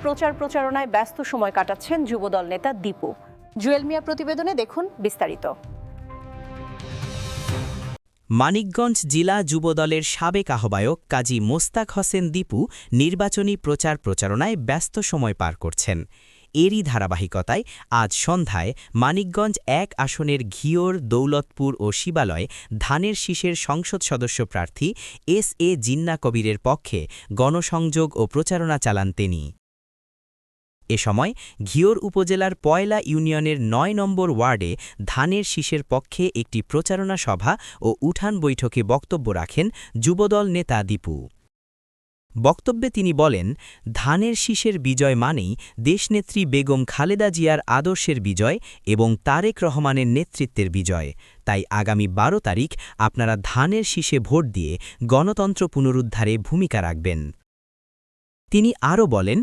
প্রচারণায় ব্যস্ত সময় কাটাচ্ছেন যুবদল নেতা দীপু। জুয়েল মিয়া প্রতিবেদনে দেখুন বিস্তারিত। মানিকগঞ্জ জেলা যুবদলের সাবেক আহ্বায়ক কাজী মোস্তাক হোসেন দীপু নির্বাচনী প্রচারণায় ব্যস্ত সময় পার করছেন। এরই ধারাবাহিকতায় আজ সন্ধ্যায় মানিকগঞ্জ ১ আসনের ঘিওর, দৌলতপুর ও শিবালয় ধানের শীষের সংসদ সদস্য প্রার্থী এস.এ. জিন্না কবিরের পক্ষে গণসংযোগ ও প্রচারণা চালান তিনি। এ সময় ঘিওর উপজেলার পয়লা ইউনিয়নের ৯ নম্বর ওয়ার্ডে ধানের শীষের পক্ষে একটি প্রচারণা সভা ও উঠান বৈঠকে বক্তব্য রাখেন যুবদল নেতা দীপু। বক্তব্যে তিনি বলেন, ধানের শীষের বিজয় মানেই দেশনেত্রী বেগম খালেদা জিয়ার আদর্শের বিজয় এবং তারেক রহমানের নেতৃত্বের বিজয়। তাই আগামী ১২ তারিখ আপনারা ধানের শীষে ভোট দিয়ে গণতন্ত্র পুনরুদ্ধারে ভূমিকা রাখবেন। তিনি আরও বলেন,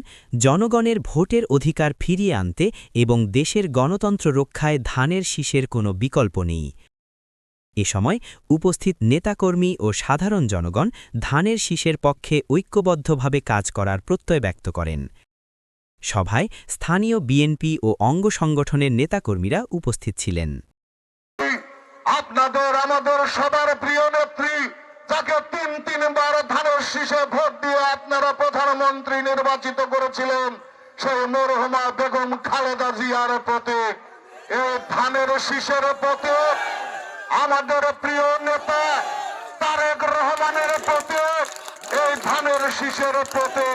জনগণের ভোটের অধিকার ফিরিয়ে আনতে এবং দেশের গণতন্ত্র রক্ষায় ধানের শীষের কোনো বিকল্প নেই। এ সময় উপস্থিত নেতাকর্মী ও সাধারণ জনগণ ধানের শীষের পক্ষে ঐক্যবদ্ধভাবে কাজ করার প্রত্যয় ব্যক্ত করেন। সভায় স্থানীয় বিএনপি ও অঙ্গ সংগঠনের নেতাকর্মীরা উপস্থিত ছিলেন। আপনাদের আমাদের সবার প্রিয় নেত্রী, যাকে তিনবার ধানের শীষে ভোট দিয়ে আপনারা প্রধানমন্ত্রী নির্বাচিত করেছিলেন, সেই মরহুমা বেগম খালেদা জিয়ার প্রতি, এই ধানের শীষের প্রতি আমাদের প্রিয় নেতা তারেক রহমানের প্রতি, এই ধানের শীষের প্রতি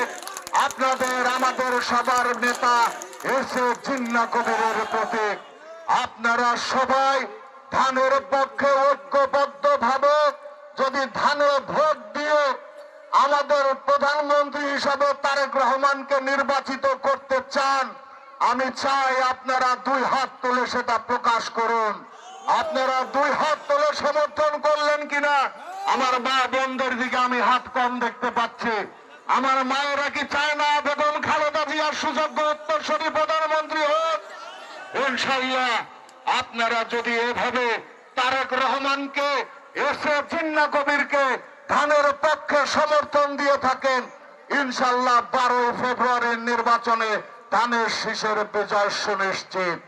আপনাদের আমাদের সবার নেতা এস.এ. জিন্না কবিরের প্রতি, আপনারা সবাই ধানের পক্ষে ঐক্যবদ্ধভাবে যদি ধানে ভোট দিয়ে আমাদের প্রধানমন্ত্রী হিসাবে তারেক রহমানকে নির্বাচিত করতে চান, আমি চাই আপনারা ২ হাত তুলে সেটা প্রকাশ করুন। আপনারা ২ হাত তুলে সমর্থন করলেন কিনা? আমার মা বোনদের দিকে আমি হাত কম দেখতে পাচ্ছি। আমার মায়েরা কি চায় না বেগম খালেদা জিয়ার সুযোগ্য উত্তরসূরি প্রধানমন্ত্রী হোক? ইনশাআল্লাহ আপনারা যদি এভাবে তারেক রহমানকে, এস.এ. জিন্না কবিরকে ধানের পক্ষে সমর্থন দিয়ে থাকেন, ইনশাআল্লাহ ১২ ফেব্রুয়ারির নির্বাচনে ধানের শীষের বিজয় সুনিশ্চিত।